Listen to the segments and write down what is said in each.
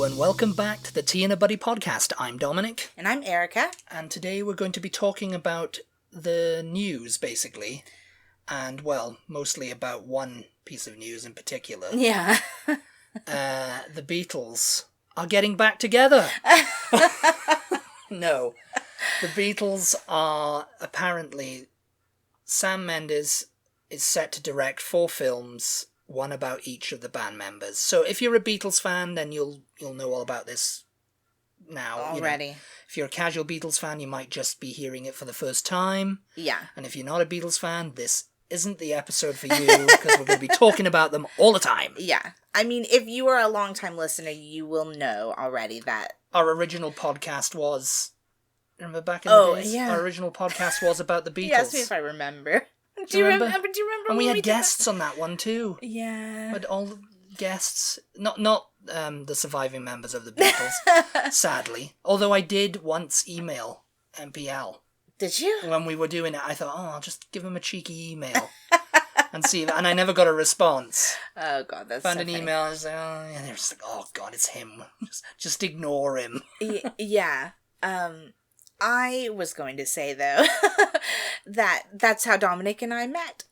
and welcome back to the Tea and a Buddy podcast. I'm Dominic. And I'm Erica. And today we're going to be talking about the news, basically. And, well, mostly about one piece of news in particular. Yeah. The Beatles are getting back together. No. The Beatles are apparently... Sam Mendes is set to direct 4 films, one about each of the band members. So if you're a Beatles fan, then you'll know all about this now. Already. You know, if you're a casual Beatles fan, you might just be hearing it for the first time. Yeah. And if you're not a Beatles fan, this isn't the episode for you, because we're going to be talking about them all the time. Yeah. I mean, if you are a long-time listener, you will know already that... Our original podcast was... Remember back in the days? Yeah. Our original podcast was about the Beatles. You asked me if I remember. Do you remember? Do you remember? And we when had guests on that one too. Yeah. But all the guests, not the surviving members of the Beatles, sadly. Although I did once email MPL. Did you? When we were doing it, I thought, I'll just give him a cheeky email and see. And I never got a response. Oh God, that's Found so an funny. email. I was like, and they were just like, oh God, it's him. Just ignore him. Yeah. I was going to say though that's how Dominic and I met.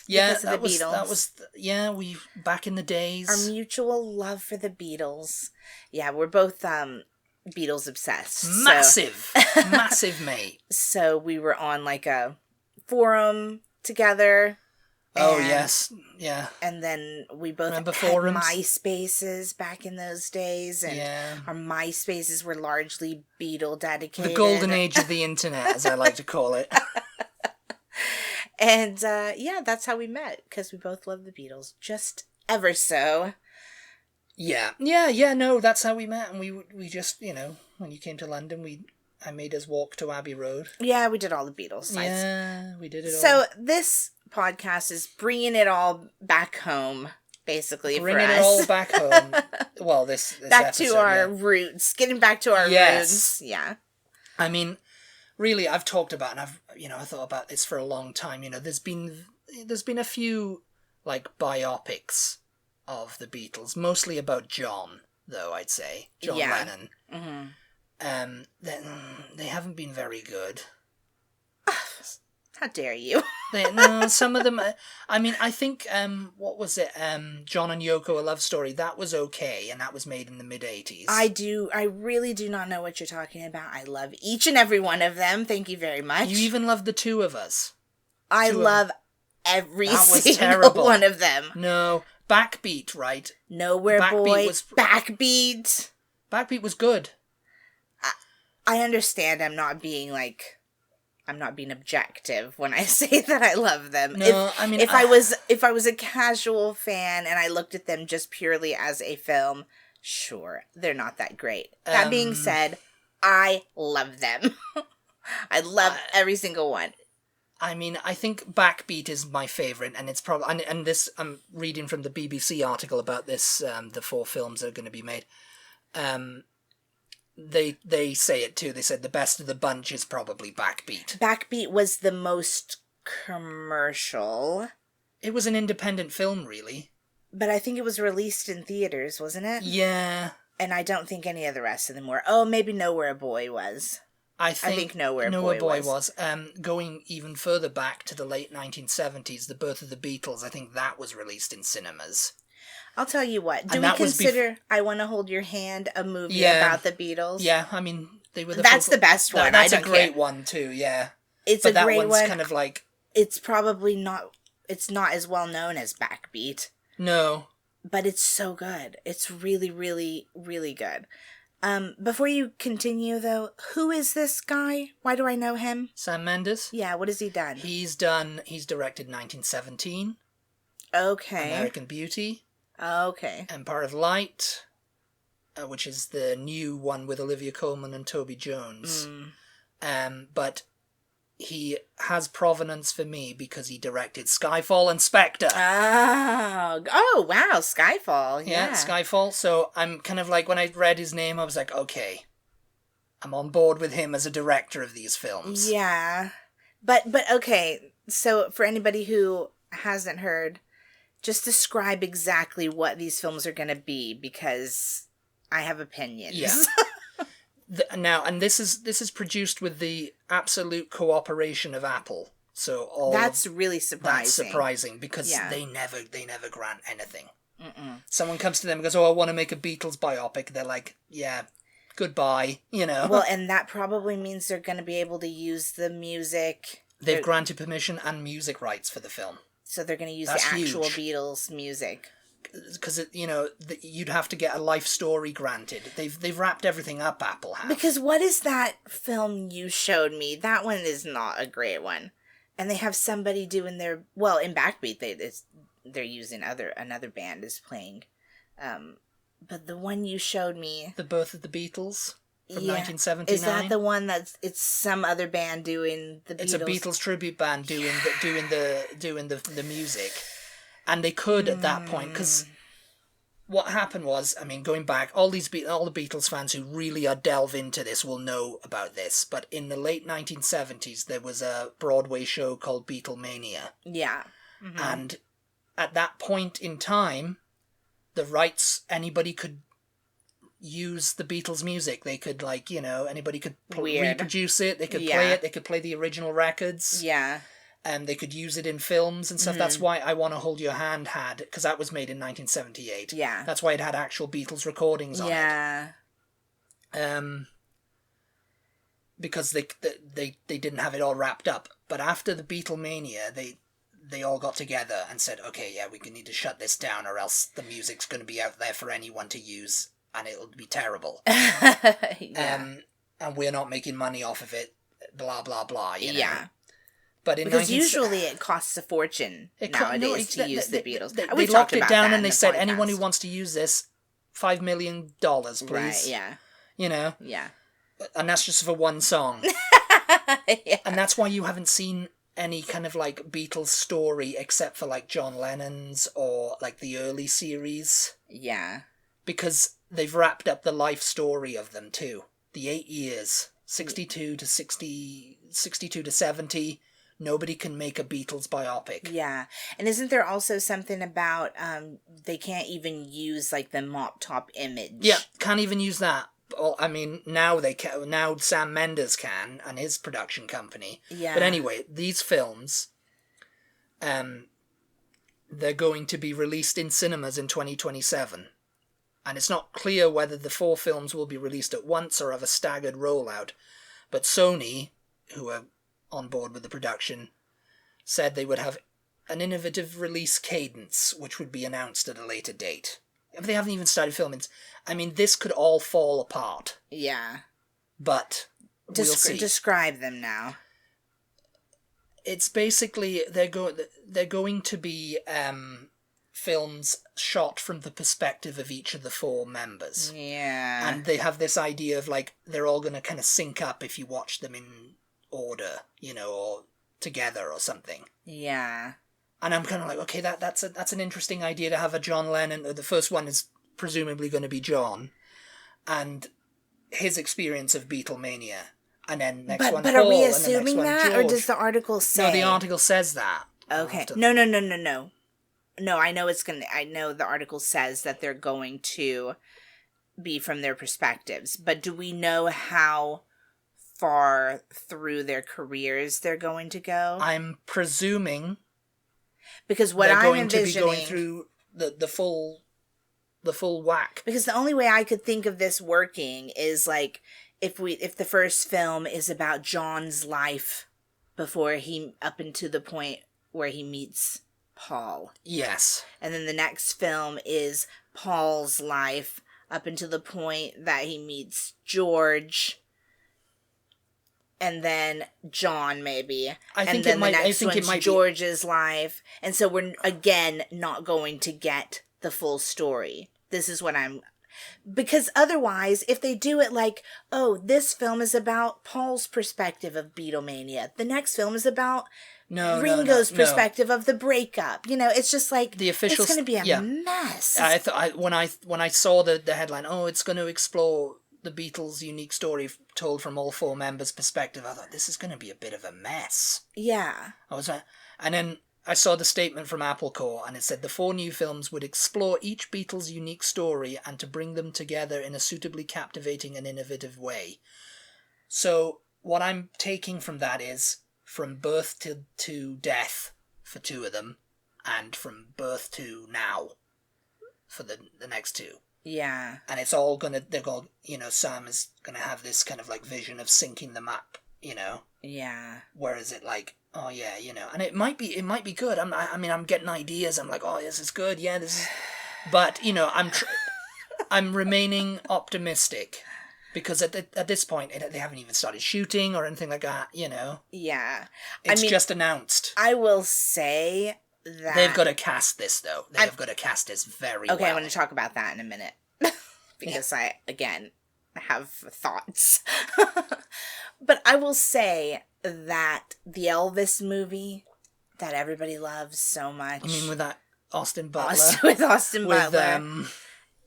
Yeah, Because of the Beatles. We back in the days. Our mutual love for the Beatles. Yeah, we're both Beatles obsessed. Massive, massive mate. So we were on like a forum together. Oh yes, yeah. And then we both Remember had forums? MySpaces back in those days, and Yeah. our MySpaces were largely Beatle dedicated. The golden age of the internet, as I like to call it. And that's how we met, because we both love the Beatles, just ever so. Yeah, no, that's how we met, and we just, when you came to London, I made us walk to Abbey Road. Yeah, we did all the Beatles sites. Yeah, we did it all. So this podcast is bringing it all back home, basically, for us. Bringing it all back home. Well, this back episode, to our roots, getting back to our roots. Yeah. I mean, really, I've talked about, and I thought about this for a long time. There's been a few like biopics of the Beatles, mostly about John, though, I'd say John Lennon. Mm-hmm. They haven't been very good. How dare you? No, some of them. I mean, I think what was it? John and Yoko: A Love Story. That was okay, and that was made in the mid-80s. I really do not know what you're talking about. I love each and every one of them. Thank you very much. You even love The Two of Us. I love every That was single terrible. one of them. No, Backbeat, right? Nowhere Backbeat Boy, was- Backbeat. Backbeat was good. I understand I'm not being objective when I say that I love them. No, if I was a casual fan and I looked at them just purely as a film, sure, they're not that great. That being said, I love them. I love every single one. I mean, I think Backbeat is my favourite, and it's probably and this I'm reading from the BBC article about this. The 4 films that are going to be made. They say it too. They said the best of the bunch is probably Backbeat. Backbeat was the most commercial. It was an independent film, really. But I think it was released in theaters, wasn't it? Yeah. And I don't think any of the rest of them were. Oh, maybe Nowhere Boy was. I think Nowhere Boy was. Going even further back to the late 1970s, The Birth of the Beatles, I think that was released in cinemas. I'll tell you what. Do And we that was consider I Want to Hold Your Hand a movie Yeah. about the Beatles? Yeah, I mean, they were the That's the best one. That's I a don't great care. one too, yeah. It's But a that great one's one. kind of like... It's probably not... It's not as well known as Backbeat. No. But it's so good. It's really, really, really good. Before you continue, though, who is this guy? Why do I know him? Sam Mendes? Yeah, what has he done? He's directed 1917, Okay. American Beauty, Okay. Empire of Light, which is the new one with Olivia Colman and Toby Jones. But he has provenance for me because he directed Skyfall and Spectre. Oh, wow, Skyfall. Yeah. Skyfall. So I'm kind of like, when I read his name, I was like, okay, I'm on board with him as a director of these films. Yeah. But okay, so for anybody who hasn't heard, just describe exactly what these films are going to be, because I have opinions. Yeah. Now, and this is produced with the absolute cooperation of Apple. So that's really surprising. That's surprising because they never grant anything. Someone comes to them and goes, "Oh, I want to make a Beatles biopic." They're like, "Yeah, goodbye," you know. Well, and that probably means they're going to be able to use the music. They've granted permission and music rights for the film. So they're going to use the actual Beatles music. Because, you'd have to get a life story granted. They've wrapped everything up, Apple have. Because what is that film you showed me? That one is not a great one. And they have somebody doing their... Well, in Backbeat, they're using another band is playing. But the one you showed me... The Birth of the Beatles from 1979? Is that the one it's some other band doing the Beatles? It's a Beatles tribute band doing the music. And they could at that point, because what happened was, I mean, going back, all the Beatles fans who really are delve into this will know about this. But in the late 1970s, there was a Broadway show called Beatlemania. Yeah. Mm-hmm. And at that point in time, the rights, anybody could use the Beatles music. They could, anybody could reproduce it. They could play it. They could play the original records. Yeah. They could use it in films and stuff. Mm-hmm. That's why I Want to Hold Your Hand because that was made in 1978. Yeah. That's why it had actual Beatles recordings on it. Yeah. Because they didn't have it all wrapped up. But after the Beatlemania, they all got together and said, okay, yeah, we need to shut this down or else the music's going to be out there for anyone to use and it'll be terrible. And we're not making money off of it, blah, blah, blah, you know? Yeah. But because usually it costs a fortune nowadays to use the Beatles. They locked it down and they said, anyone who wants to use this, $5 million, please. Right, yeah. You know? Yeah. And that's just for one song. Yeah. And that's why you haven't seen any kind of Beatles story except for John Lennon's or the early series. Yeah. Because they've wrapped up the life story of them too. The 8 years, 62 to 70. Nobody can make a Beatles biopic. Yeah. And isn't there also something about they can't even use the mop top image? Yeah, can't even use that. Well, I mean, now they can. Now Sam Mendes can, and his production company. Yeah. But anyway, these films, they're going to be released in cinemas in 2027. And it's not clear whether the 4 films will be released at once or have a staggered rollout. But Sony, who are on board with the production, said they would have an innovative release cadence, which would be announced at a later date. They haven't even started filming. I mean, this could all fall apart. Yeah. But we'll see. Describe them now. It's basically, they're going to be films shot from the perspective of each of the 4 members. Yeah. And they have this idea of they're all going to kind of sync up if you watch them in order, or together or something. Yeah. And I'm kind of okay, that's an interesting idea to have a John Lennon. The first one is presumably going to be John, and his experience of Beatlemania, and then next one. But Paul, are we assuming that, George. Or does the article say? No, the article says that. Okay. No. No, I know I know the article says that they're going to be from their perspectives, but do we know how far through their careers they're going to go? I'm presuming. Because what I'm envisioning... They're going to be going through the full whack. Because the only way I could think of this working is if the first film is about John's life before up into the point where he meets Paul. Yes. And then the next film is Paul's life up until the point that he meets George. And then John, maybe. I think it might be George's life. And so we're, again, not going to get the full story. This is what I'm... Because otherwise, if they do it this film is about Paul's perspective of Beatlemania. The next film is about Ringo's perspective of the breakup. It's just the official... It's going to be a mess. When I saw the headline, it's going to explore the Beatles' unique story told from all 4 members' perspective, I thought, this is going to be a bit of a mess. Yeah. And then I saw the statement from Apple Corps, and it said the 4 new films would explore each Beatles' unique story and to bring them together in a suitably captivating and innovative way. So what I'm taking from that is from birth to death for 2 of them, and from birth to now for the next 2. Yeah. And it's all they're going, Sam is gonna have this kind of like vision of syncing them up, Yeah. Whereas it like, oh yeah, and it might be good. I'm getting ideas. I'm like, oh, this is good. Yeah, this is, but I'm remaining optimistic because at this point they haven't even started shooting or anything like that. Yeah. It's just announced. I will say that they've got to cast this though. They've got to cast this very well. Okay, I'm going to talk about that in a minute because I again have thoughts. But I will say that the Elvis movie that everybody loves so much. I mean, with that Austin Butler. With Austin Butler.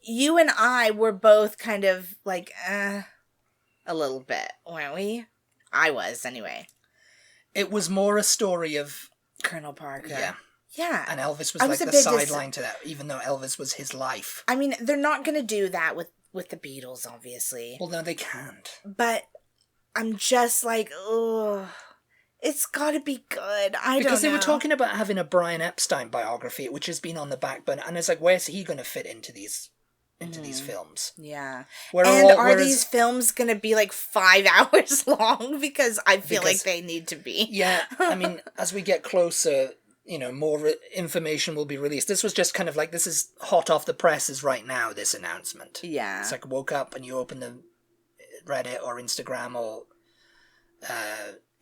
You and I were both kind of like, a little bit, weren't we? I was, anyway. It was more a story of Colonel Parker. Yeah. Yeah. And Elvis was like the sideline to that, even though Elvis was his life. I mean, they're not going to do that with the Beatles, obviously. Well, no, they can't. But I'm just like, oh, it's got to be good. I don't know. Because they were talking about having a Brian Epstein biography, which has been on the back burner, and it's like, where's he going to fit into these films? Yeah. Are these films going to be like 5 hours long? Because I feel like they need to be. Yeah. I mean, as we get closer, more information will be released. This was just kind of like, this is hot off the presses right now, this announcement. Yeah. It's like I woke up and you open the Reddit or Instagram or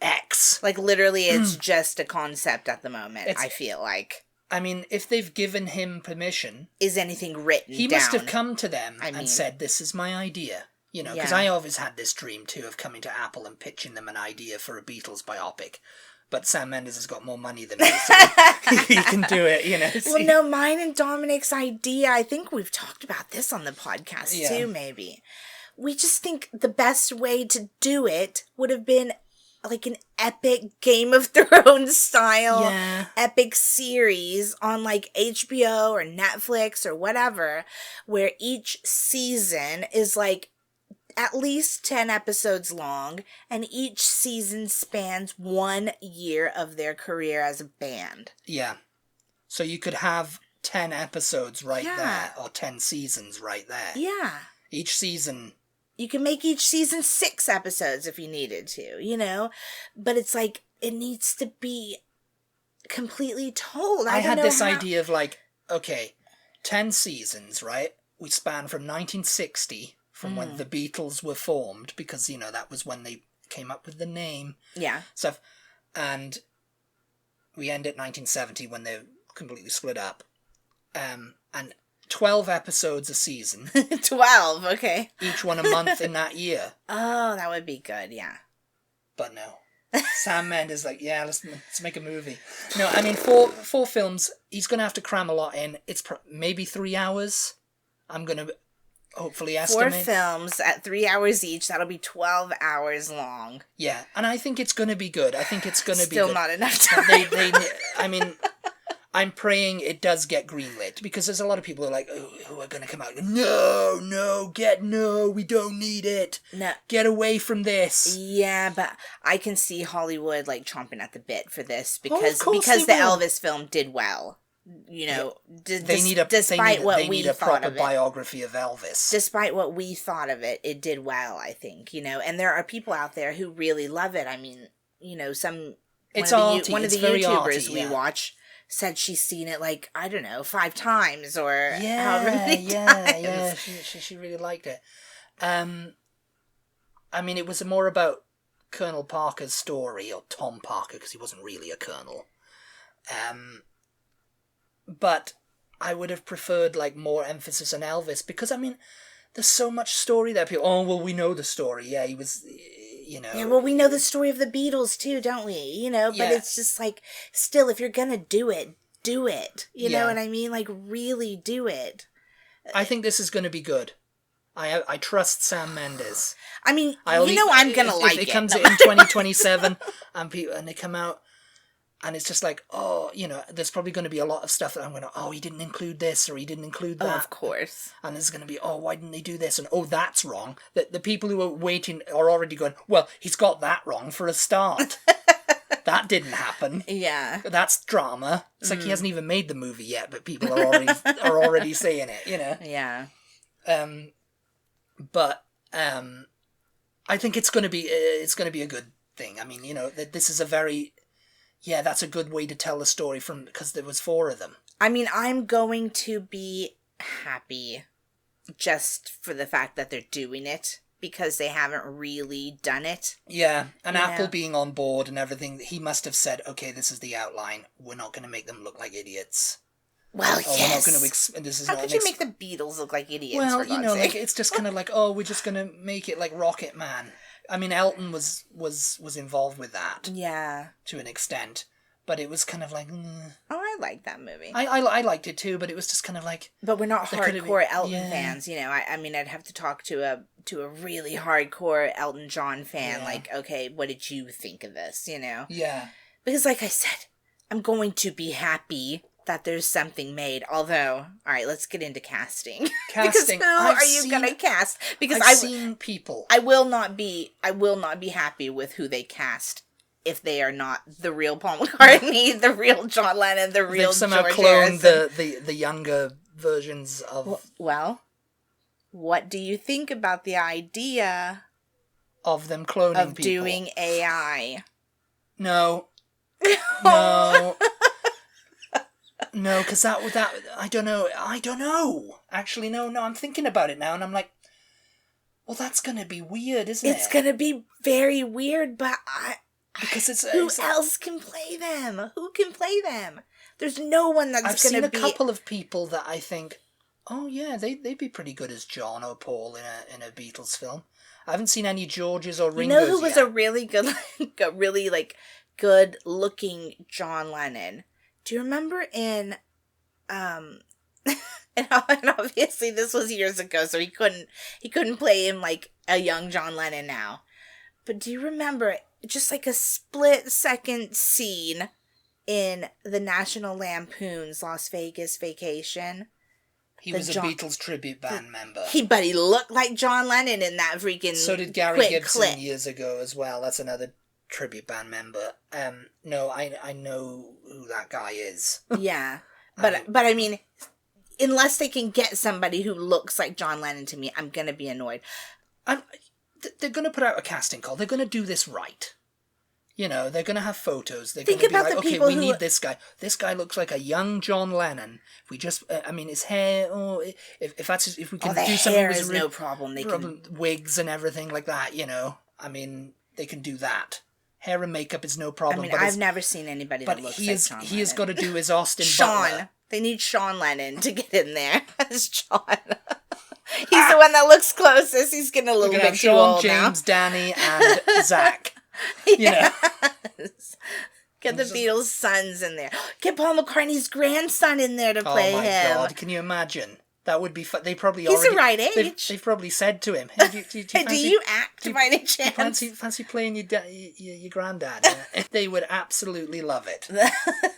X. Like, literally, it's just a concept at the moment, I feel like. I mean, if they've given him permission... Is anything written He down? must have come to them and said, this is my idea. Because I always had this dream, too, of coming to Apple and pitching them an idea for a Beatles biopic. But Sam Mendes has got more money than me, so he can do it, Well, no, mine and Dominic's idea, I think we've talked about this on the podcast, too, maybe. We just think the best way to do it would have been like an epic Game of Thrones style epic series on like HBO or Netflix or whatever, where each season is like at least 10 episodes long, and each season spans 1 year of their career as a band. Yeah. So you could have 10 episodes there, or 10 seasons right there. Yeah. Each season... You can make each season 6 episodes if you needed to, But it's like, it needs to be completely told. I had this idea of like, okay, 10 seasons, right? We span from 1960... from when the Beatles were formed, because, that was when they came up with the name. Yeah. Stuff. And we end at 1970 when they completely split up. And 12 episodes a season. 12, okay. Each one a month in that year. Oh, that would be good, yeah. But no. Sam Mendes like, yeah, let's make a movie. No, I mean, four films, he's going to have to cram a lot in. It's maybe 3 hours. I'm going to... hopefully estimate. 4 films at 3 hours each. That'll be 12 hours long. Yeah, and I think it's going to be good. I think it's going to be still good. Not enough time. I mean, I'm praying it does get greenlit, because there's a lot of people who are like, who are going to come out. No, we don't need it. No. Get away from this. Yeah, but I can see Hollywood like chomping at the bit for this because the Elvis film did well. They need a proper biography of Elvis. Despite what we thought of it, it did well, I think, and there are people out there who really love it. I mean, one of the YouTubers we watch said she's seen it like, I don't know, 5 times or however many times. Yeah, she really liked it. I mean, it was more about Colonel Parker's story, or Tom Parker, because he wasn't really a colonel. But I would have preferred like more emphasis on Elvis, because I mean, there's so much story there. People, we know the story. Yeah, he was, Yeah, well, we know the story of the Beatles too, don't we? But it's just like, still, if you're gonna do it, do it. You know what I mean? Like, really do it. I think this is gonna be good. I trust Sam Mendes. I mean, I'm gonna like it. If it comes out in 2027 and they come out And it's just like, oh, there's probably going to be a lot of stuff that I'm going to, oh, he didn't include this or he didn't include that. Oh, of course. And there's going to be, oh, why didn't they do this? And, oh, that's wrong. The people who are waiting are already going, well, he's got that wrong for a start. That didn't happen. Yeah. That's drama. It's like he hasn't even made the movie yet, but people are already saying it, Yeah. But I think it's going to be a good thing. I mean, this is a very... Yeah, that's a good way to tell the story because there was 4 of them. I mean, I'm going to be happy just for the fact that they're doing it because they haven't really done it. Yeah, and Apple being on board and everything, he must have said, okay, this is the outline. We're not going to make them look like idiots. Well, yes. We're not going to... How could you make the Beatles look like idiots? Well, for God's sake? it's just kind of like, oh, we're just going to make it like Rocket Man. I mean, Elton was involved with that. Yeah. To an extent. But it was kind of like... Oh, I like that movie. I liked it too, but it was just kind of like... But we're not hardcore Elton fans, I mean, I'd have to talk to a really hardcore Elton John fan, like, okay, what did you think of this, Yeah. Because like I said, I'm going to be happy that there's something made. Although, all right, let's get into casting. Because who are you gonna cast? Because I've seen people. I will not be happy with who they cast if they are not the real Paul McCartney, the real John Lennon, the real They've somehow George cloned Harrison. the younger versions of... Well, what do you think about the idea of them cloning of people? Doing AI? No. No. No, because that I don't know. Actually, no, I'm thinking about it now, and I'm like, well, that's going to be weird, isn't it? It's going to be very weird, but because who else can play them? Who can play them? There's no one that's going to be... I've seen a couple of people that I think, oh yeah, they'd be pretty good as John or Paul in a Beatles film. I haven't seen any Georges or Ringos You know who was yet. a really good, really good looking John Lennon? Do you remember in, and obviously this was years ago, so he couldn't play him like a young John Lennon now. But do you remember just like a split second scene in the National Lampoon's Las Vegas Vacation? He was a Beatles tribute band member. But he looked like John Lennon in that freaking So did Gary Gibson years ago as well. That's another tribute band member. No, I know who that guy is. Yeah. But I mean, unless they can get somebody who looks like John Lennon to me, I'm going to be annoyed. They're going to put out a casting call. They're going to do this right. They're going to have photos. They're Think going to be about like, the okay, people we who... need this guy. This guy looks like a young John Lennon. We just, I mean, his hair, if we can do something... hair is no problem. They can... Wigs and everything like that, I mean, they can do that. Hair and makeup is no problem. I mean, I've never seen anybody that looks like Sean Lennon. He has got to do his Austin Sean. Butler. They need Sean Lennon to get in there as John. He's the one that looks closest. He's getting a little bit too Sean, old James, now. Danny, and Zach. Yes. Get the Beatles' sons in there. Get Paul McCartney's grandson in there to play him. Oh my God, can you imagine? That would be fun. They probably He's the right age. They've probably said to him, hey, do you act by any chance? Fancy playing your granddad? They would absolutely love it.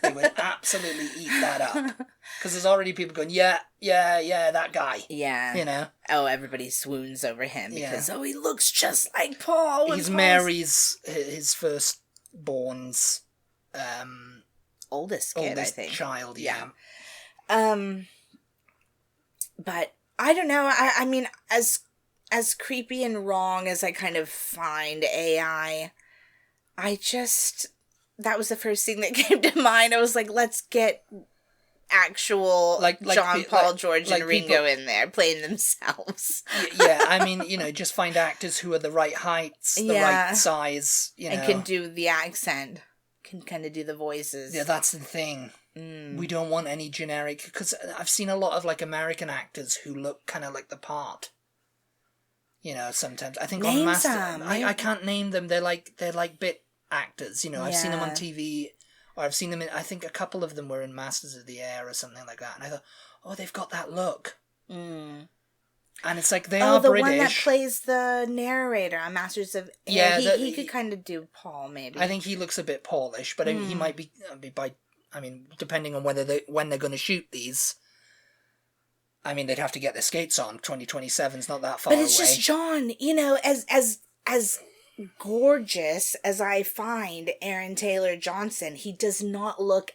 They would absolutely eat that up. Because there's already people going, yeah, that guy. Yeah. Oh, everybody swoons over him because, he looks just like Paul. He's Mary's, his firstborn's oldest kid, I think. Child, yeah. But I don't know. I mean, as creepy and wrong as I kind of find AI, that was the first thing that came to mind. I was like, let's get actual like John, Paul, George, and Ringo in there playing themselves. Yeah, I mean, just find actors who are the right heights, the right size, and can do the accent, can kind of do the voices. Yeah, that's the thing. We don't want any generic, because I've seen a lot of like American actors who look kind of like the part. Sometimes I think on Master, I can't name them. They're like bit actors. I've seen them on TV, or I've seen them in. I think a couple of them were in Masters of the Air or something like that, and I thought, oh, they've got that look. And it's like, they are the British. one that plays the narrator on Masters of Air. Yeah, he could kind of do Paul, maybe. I think he looks a bit Paulish, but he might be depending on when they're going to shoot these. I mean, they'd have to get their skates on. 2027's not that far away. But it's just John, as gorgeous as I find Aaron Taylor Johnson, he does not look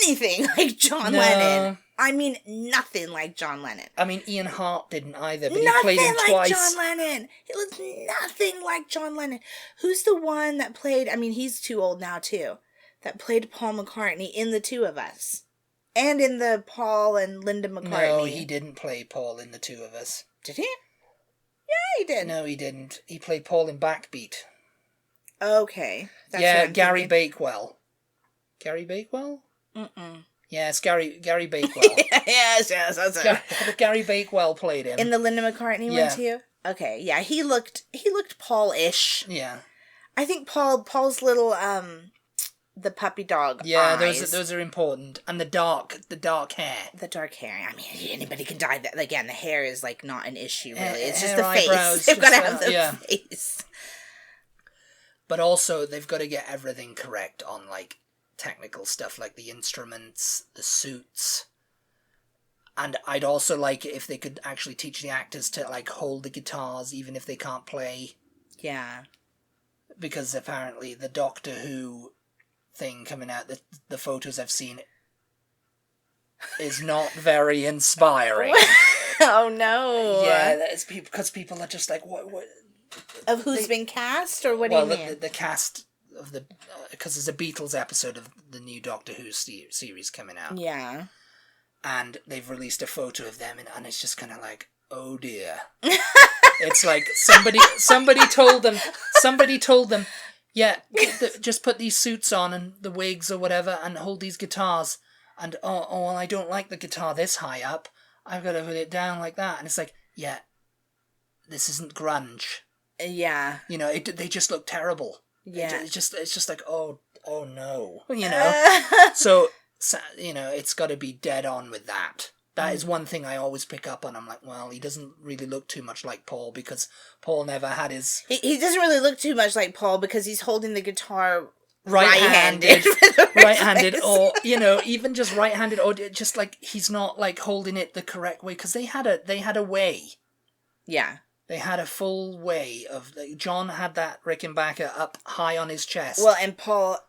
anything like John Lennon. I mean, nothing like John Lennon. I mean, Ian Hart didn't either, but nothing he played him like twice. John Lennon. He looks nothing like John Lennon. Who's the one that played, I mean, he's too old now, too, that played Paul McCartney in The Two of Us? And in the Paul and Linda McCartney. No, he didn't play Paul in The Two of Us. Did he? Yeah, he did. No, he didn't. He played Paul in Backbeat. Okay. Yeah, Gary Bakewell. Gary Bakewell? Mm-mm. Yeah, it's Gary Bakewell. yes, that's it. Gary Bakewell played him. In the Linda McCartney one too? Okay, yeah, he looked Paul-ish. Yeah. I think Paul's little the puppy dog eyes. those are important. And the dark hair. The dark hair. I mean, anybody can dye that. Again, the hair is like not an issue really. It's just hair, the face. eyebrows, They've got to have the face. But also, they've got to get everything correct on, like, technical stuff, like the instruments, the suits. And I'd also like it if they could actually teach the actors to, like, hold the guitars, even if they can't play. Yeah. Because apparently the Doctor Who thing coming out, the photos I've seen, is not very inspiring. Oh, no. Yeah, that's because people are just like, what? Of who's been cast, or what do you mean? The cast of the... Because there's a Beatles episode of the new Doctor Who series coming out. Yeah. And they've released a photo of them, and it's just kind of like, oh dear. It's like somebody told them, yeah, just put these suits on and the wigs or whatever and hold these guitars. And, well, I don't like the guitar this high up. I've got to put it down like that. And it's like, yeah, this isn't grunge. Yeah. You know, they just look terrible. Yeah. It's just like, oh no. You know? So, you know, it's got to be dead on with that. That is one thing I always pick up on. I'm like, well, he doesn't really look too much like Paul because Paul never had his... He doesn't really look too much like Paul because he's holding the guitar right-handed. Right-handed, or, you know, even just right-handed, or just like he's not like holding it the correct way, because they had a way. Yeah. They had a full way of... John had that Rickenbacker up high on his chest. Well, and Paul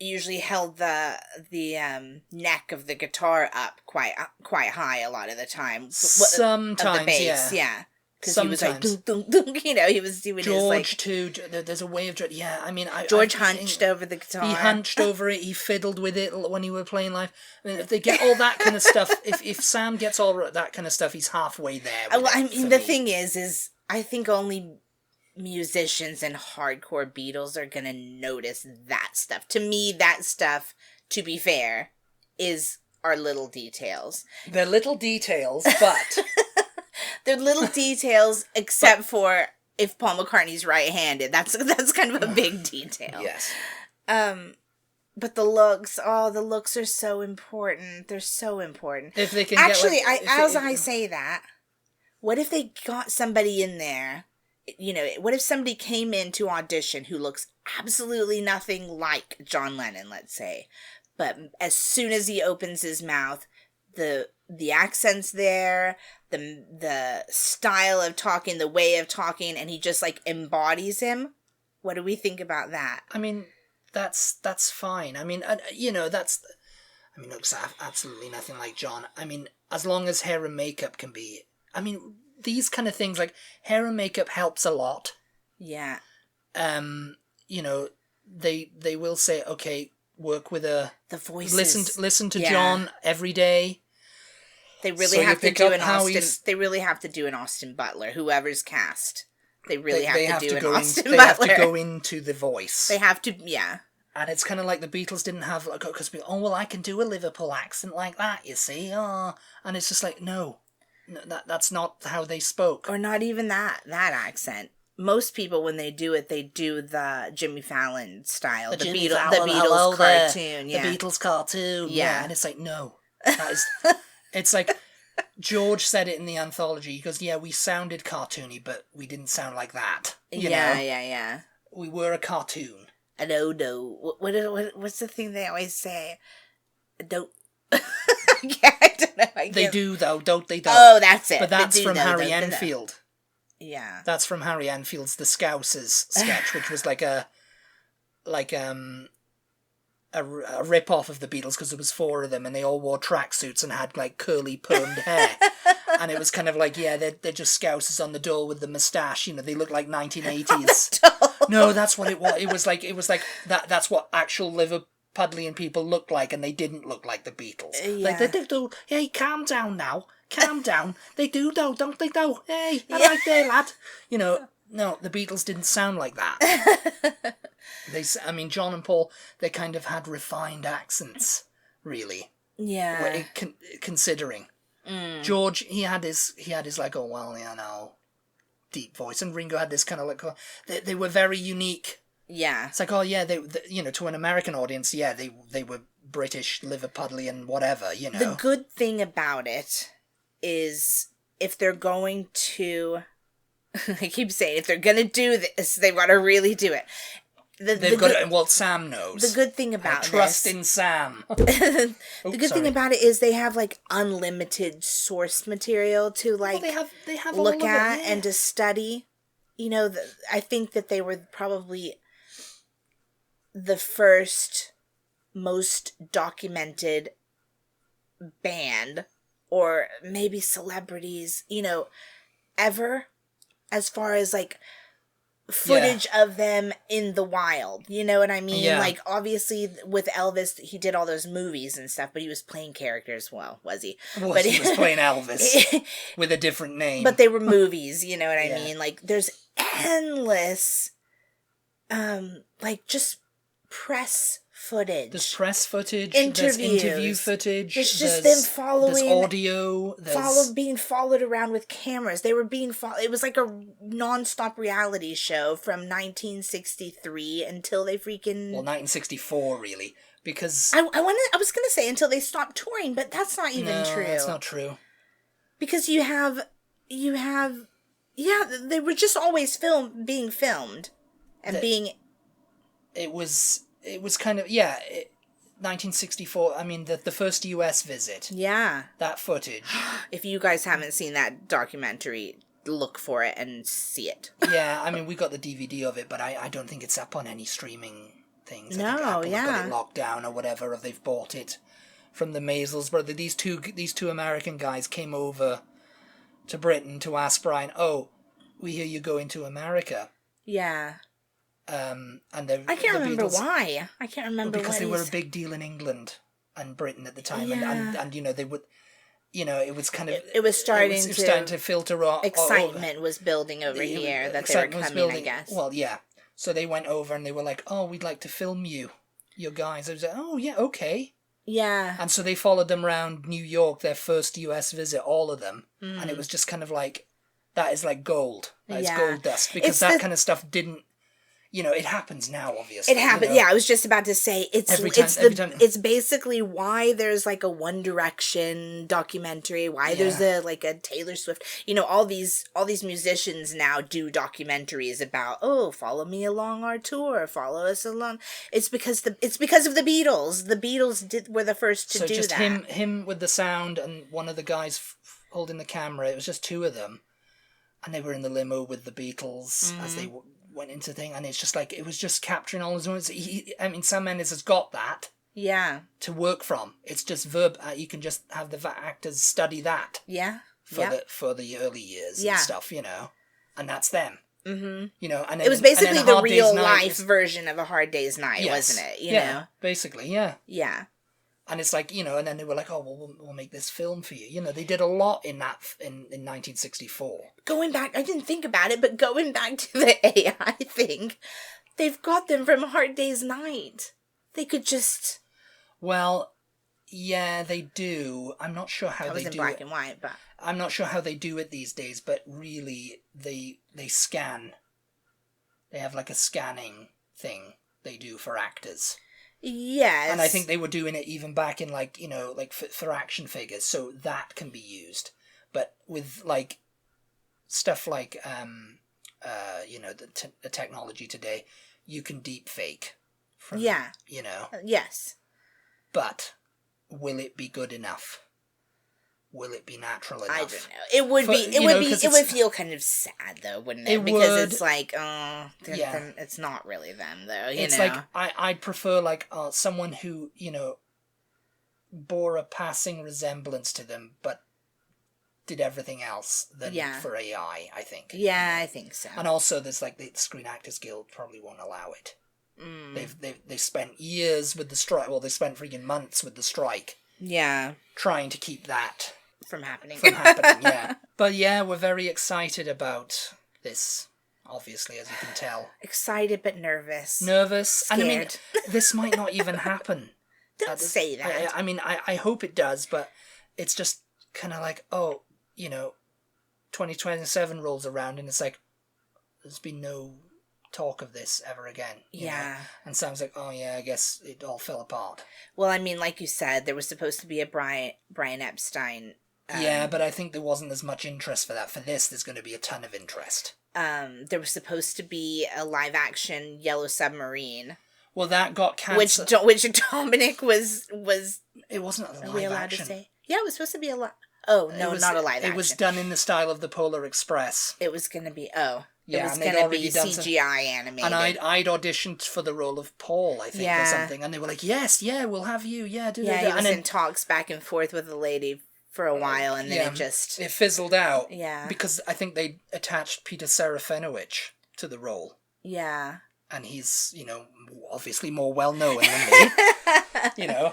usually held the neck of the guitar up quite high a lot of the time. Sometimes, of the bass, yeah. Because he was like, dunk, dunk, dunk, you know, he was doing George, his, too, there's a way of... Yeah, I mean... George hunched over the guitar. He hunched over it, he fiddled with it when he were playing live. I mean, if they get all that kind of stuff, if Sam gets all that kind of stuff, he's halfway there. Well, I mean, the thing is I think only musicians and hardcore Beatles are going to notice that stuff. To me, that stuff, to be fair, are little details. They're little details, but... They're little details, except for if Paul McCartney's right-handed. That's kind of a big detail. Yes. But the looks are so important. They're so important. If they can actually, I say that, what if they got somebody in there? You know, what if somebody came in to audition who looks absolutely nothing like John Lennon, let's say, but as soon as he opens his mouth, the accent's there, the style of talking, the way of talking, and he just like embodies him. What do we think about that? I mean, that's fine. I mean, you know, looks absolutely nothing like John. I mean, as long as hair and makeup can be. I mean, these kind of things like hair and makeup helps a lot. Yeah. You know, they will say, okay, work with the voices. Listen to John every day. They really have to do an Austin. They really have to do an Austin Butler. Whoever's cast, they really have to do an Austin Butler. They have to go into the voice. They have to, yeah. And it's kind of like the Beatles didn't have, like, because I can do a Liverpool accent like that, you see. And it's just like, no, that's not how they spoke. Or not even that accent. Most people, when they do it, they do the Jimmy Fallon style, the Beatles cartoon, yeah. The Beatles cartoon, yeah. And it's like, no, that is. It's like, George said it in the anthology. He goes, yeah, we sounded cartoony, but we didn't sound like that. You know? Yeah. We were a cartoon. I don't know. What's the thing they always say? I don't know. They do, though, don't they? Oh, that's it. But that's from Harry Enfield. Yeah. That's from Harry Enfield's The Scousers sketch, which was like a rip-off of the Beatles, because there was 4 of them and they all wore tracksuits and had like curly permed hair. And it was kind of like, yeah, they're just Scousers on the dole with the moustache, you know, they look like 1980s. No, that's what it was. It was like that's what actual Liverpudlian people looked like, and they didn't look like the Beatles. Yeah. Like, they do, hey, calm down now. Calm down. They do though, don't they though? Hey, right there, lad. You know, no, the Beatles didn't sound like that. John and Paul, they kind of had refined accents, really. Yeah. Considering. George, he had his like, oh, well, you know, deep voice. And Ringo had this kind of like, they were very unique. Yeah. It's like, oh, yeah, they you know, to an American audience, yeah, they were British, Liverpudlian, whatever, you know. The good thing about it is if they're going to, I keep saying, if they're going to do this, they want to really do it. They've got it. Well, Sam knows. The good thing about trust in Sam. The good thing about it is they have like unlimited source material to like they have look at and to study. You know, I think that they were probably the first most documented band, or maybe celebrities, you know, ever, as far as like footage of them in the wild, you know what I mean? Yeah. Like, obviously with Elvis, he did all those movies and stuff, but he was playing characters. Well, was he? But he was playing Elvis with a different name. But they were movies, you know what I mean? Like, there's endless like just press footage. There's press footage. Interviews. There's interview footage. There's just them following. There's audio. Being followed around with cameras. They were being followed. It was like a non-stop reality show from 1963 until they freaking. Well, 1964 really, because I was gonna say until they stopped touring, but that's not even true. That's not true. Because you have, they were just always being filmed, and being. It was kind of 1964. I mean, the first US visit. Yeah. That footage. If you guys haven't seen that documentary, look for it and see it. Yeah, I mean, we got the DVD of it, but I don't think it's up on any streaming things. I think Apple have got it locked down or whatever, or they've bought it from the Maisels. But these two American guys came over to Britain to ask Brian, "Oh, we hear you're going to America." Yeah. And I can't remember why. I can't remember because they were a big deal in England and Britain at the time, and you know they would, you know, it was kind of it was starting to filter off. Excitement was building over here that they were coming. I guess. Well, yeah. So they went over and they were like, "Oh, we'd like to film you guys." I was like, "Oh yeah, okay." Yeah. And so they followed them around New York, their first US visit, all of them, and it was just kind of like, that is like gold. That is gold dust, because that kind of stuff didn't. You know, it happens now, obviously. It happens, you know? I was just about to say, it's basically why there's like a One Direction documentary, why there's a Taylor Swift, you know, all these musicians now do documentaries about, follow me along our tour, follow us along. It's because of the Beatles. The Beatles were the first to do that. So just him with the sound and one of the guys holding the camera, it was just 2 of them. And they were in the limo with the Beatles as they went into thing, and it's just like, it was just capturing all his moments. Sam Mendes has got that to work from. It's just you can just have the actors study that for the early years and stuff, you know, and that's them. You know, and then, it was basically the real life version of A Hard Day's Night, wasn't it? You know, basically, yeah. And it's like, you know, and then they were like, "Oh, well, we'll make this film for you." You know, they did a lot in that in 1964. Going back, I didn't think about it, but going back to the AI thing, they've got them from A Hard Day's Night. They could just. Well, yeah, they do. I'm not sure how they do it. That was in black and white, but. I'm not sure how they do it these days, but really, they scan. They have like a scanning thing they do for actors. Yes. And I think they were doing it even back in, like, you know, like for action figures, so that can be used. But with like stuff like the technology today, you can deep fake from Yes. But will it be good enough? Will it be natural enough? I don't know. It would feel kind of sad though, wouldn't it? Because it's like, it's not really them though. It's like I'd prefer like someone who bore a passing resemblance to them, but did everything else than for AI. I think. Yeah, I think so. And also, there's like the Screen Actors Guild probably won't allow it. They've spent years with the strike. Well, they spent freaking months with the strike. Yeah. Trying to keep that from happening. Yeah. But yeah, we're very excited about this. Obviously, as you can tell. Excited but nervous. Scared. And I mean, this might not even happen. Don't say that. I hope it does, but it's just kind of like, 2027 rolls around and it's like, there's been no talk of this ever again. You know? And Sam's like, oh yeah, I guess it all fell apart. Well, I mean, like you said, there was supposed to be a Brian Epstein. But I think there wasn't as much interest for that. For this, there's going to be a ton of interest. There was supposed to be a live-action Yellow Submarine. Well, that got cancelled. Which Dominic was. It wasn't a live action. Are we allowed to say? Yeah, it was supposed to be a live. Oh no, not a live action. It was done in the style of the Polar Express. It was going to be it was going to be CGI animated. And I'd auditioned for the role of Paul, I think, or something, and they were like, "Yes, we'll have you, do that." Yeah, he was in talks back and forth with the lady for a while, and then it fizzled out. Yeah, because I think they attached Peter Serafinowicz to the role. Yeah, and he's obviously more well known than me,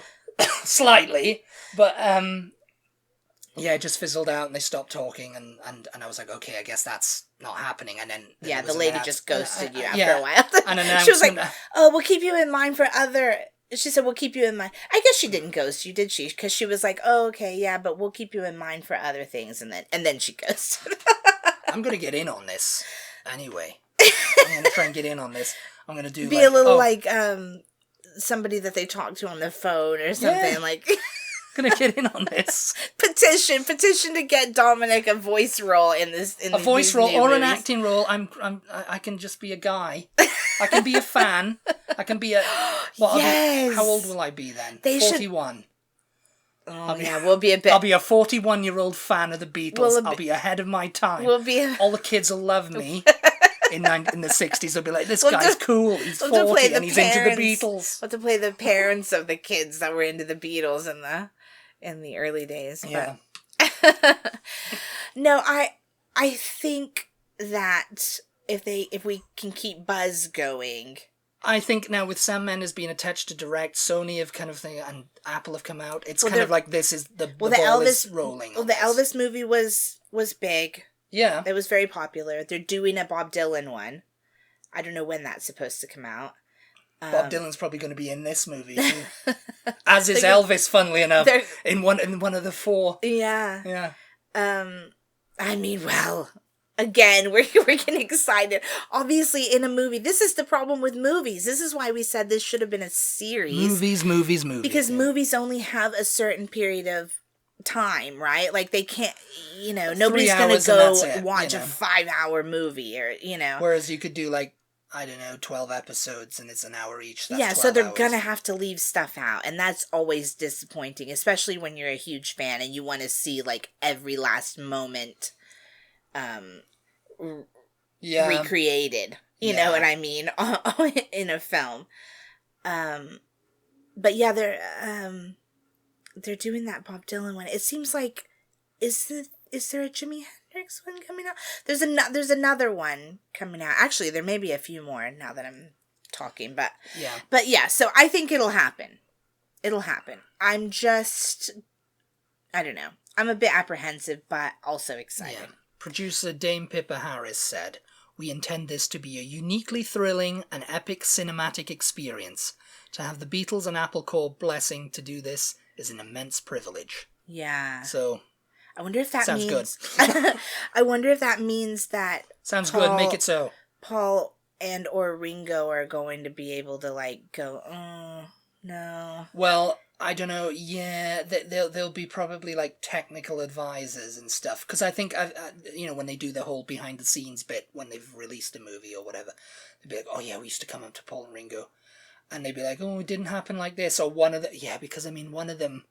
slightly, but it just fizzled out and they stopped talking and I was like, okay, I guess that's not happening. And then the lady just ghosted you after a while. And she was like, oh, we'll keep you in mind for other. She said, we'll keep you in mind. I guess she didn't ghost you, did she? Because she was like, oh, okay, yeah, but we'll keep you in mind for other things. And then she ghosted. I'm going to get in on this anyway. I'm going to try and get in on this. I'm going to do like somebody that they talk to on the phone or something like. Gonna get in on this. Petition to get Dominic a voice role in this. A voice role or an acting role. I can just be a guy. I can be a fan. I can be a. How old will I be then? 41. We'll be a bit. I'll be a 41-year-old fan of the Beatles. I'll be ahead of my time. All the kids will love me. In the 60s, they'll be like, this guy's cool. He's 40 and he's into the Beatles. We'll have to play the parents of the kids that were into the Beatles in the early days. But. Yeah. No, I think that if we can keep buzz going. I think now with Sam Mendes being attached to direct, Sony have kind of thing, and Apple have come out. It's kind of like this is the ball is rolling. Well, the Elvis movie was big. Yeah. It was very popular. They're doing a Bob Dylan one. I don't know when that's supposed to come out. Bob Dylan's probably going to be in this movie too. As is Elvis, funnily enough, in one of the four. Yeah. Yeah. I mean, well, again, we're getting excited. Obviously, in a movie, this is the problem with movies. This is why we said this should have been a series. Movies. Because movies only have a certain period of time, right? Like they can't, nobody's going to go watch a 5-hour movie or, Whereas you could do 12 episodes and it's an hour each. That's so they're going to have to leave stuff out. And that's always disappointing, especially when you're a huge fan and you want to see every last moment recreated. You know what I mean? In a film. But yeah, they're doing that Bob Dylan one. It seems like, is there a Jimi Hendrix one coming out? There's another one coming out. Actually, there may be a few more now that I'm talking, but yeah. So I think it'll happen. I'm just, I don't know. I'm a bit apprehensive, but also excited. Yeah. Producer Dame Pippa Harris said, "We intend this to be a uniquely thrilling and epic cinematic experience. To have the Beatles and Apple Corps blessing to do this is an immense privilege." Yeah. So, I wonder if that sounds means... good. I wonder if that means that... Sounds good. Make it so. Paul and or Ringo are going to be able to, go, oh, no. Well, I don't know. Yeah, they'll be probably like technical advisors and stuff. Because I think when they do the whole behind the scenes bit when they've released a movie or whatever, they'd be like, "Oh yeah, we used to come up to Paul and Ringo," and they'd be like, "Oh, it didn't happen like this." Or one of because one of them.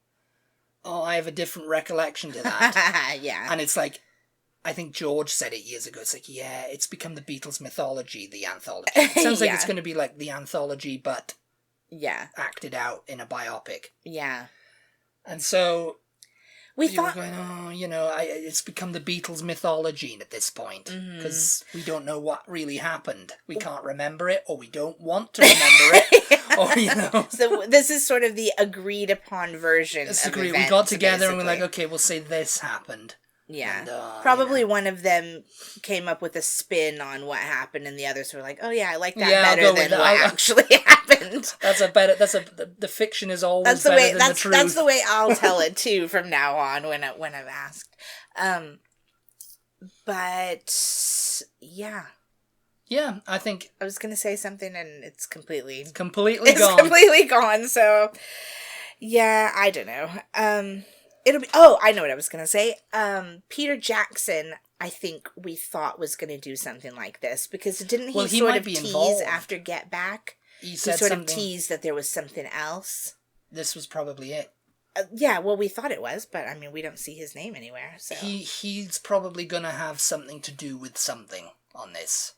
Oh, I have a different recollection to that. Yeah, and it's like, I think George said it years ago. It's like, yeah, it's become the Beatles mythology, the anthology. It sounds like it's going to be like the anthology, but. Yeah. Acted out in a biopic. Yeah. And so we were thought, going, it's become the Beatles mythology at this point because we don't know what really happened. We can't remember it, or we don't want to remember it, or So this is sort of the agreed upon version. We got together and we're like, okay, we'll say this happened. Yeah. And, probably one of them came up with a spin on what happened, and the others were like, "Oh yeah, I like that better than what actually happened." The fiction is always better than the truth. That's the way I'll tell it too from now on when I'm asked. But yeah. Yeah, I think I was gonna say something and it's completely gone. Completely gone. So yeah, I don't know. I know what I was going to say. Peter Jackson, I think we thought was going to do something like this because didn't he sort of tease involved. After Get Back? He sort of teased that there was something else. This was probably it. Yeah, well, we thought it was, but I mean, we don't see his name anywhere. So he's probably going to have something to do with something on this.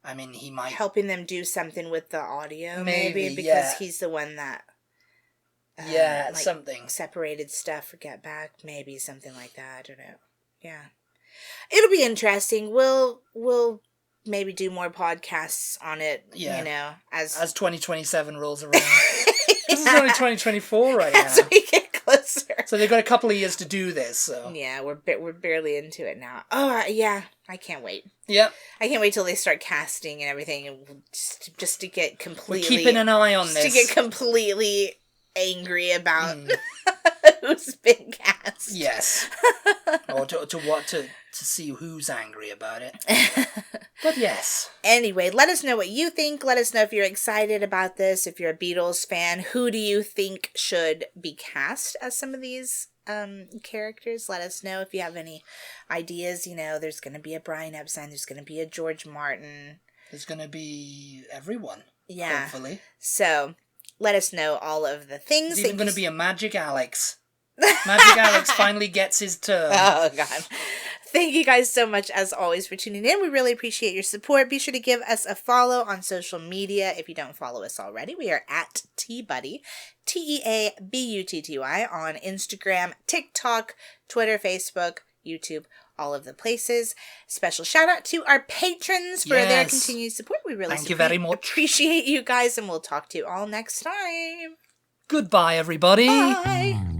I mean, he might helping them do something with the audio, maybe because he's the one that. Something. Separated stuff for Get Back, maybe something like that. I don't know. Yeah. It'll be interesting. We'll maybe do more podcasts on it, as 2027 rolls around. This is only 2024 right now. As we get closer. So they've got a couple of years to do this, so. Yeah, we're barely into it now. Oh, yeah. I can't wait. Yeah. I can't wait till they start casting and everything, and just to get completely... We're keeping an eye on this. To get completely... angry about who's been cast. Yes. Or to see who's angry about it. But yes. Anyway, let us know what you think. Let us know if you're excited about this. If you're a Beatles fan, who do you think should be cast as some of these characters? Let us know if you have any ideas. There's going to be a Brian Epstein. There's going to be a George Martin. There's going to be everyone. Yeah. Hopefully. So... let us know all of the things. There's even going to be a Magic Alex. Magic Alex finally gets his turn. Oh, God. Thank you guys so much, as always, for tuning in. We really appreciate your support. Be sure to give us a follow on social media. If you don't follow us already, we are at TButty, TEABUTTY, on Instagram, TikTok, Twitter, Facebook, YouTube, all of the places. Special shout out to our patrons for their continued support. We really Thank you very much. Appreciate you guys, and we'll talk to you all next time. Goodbye, everybody. Bye.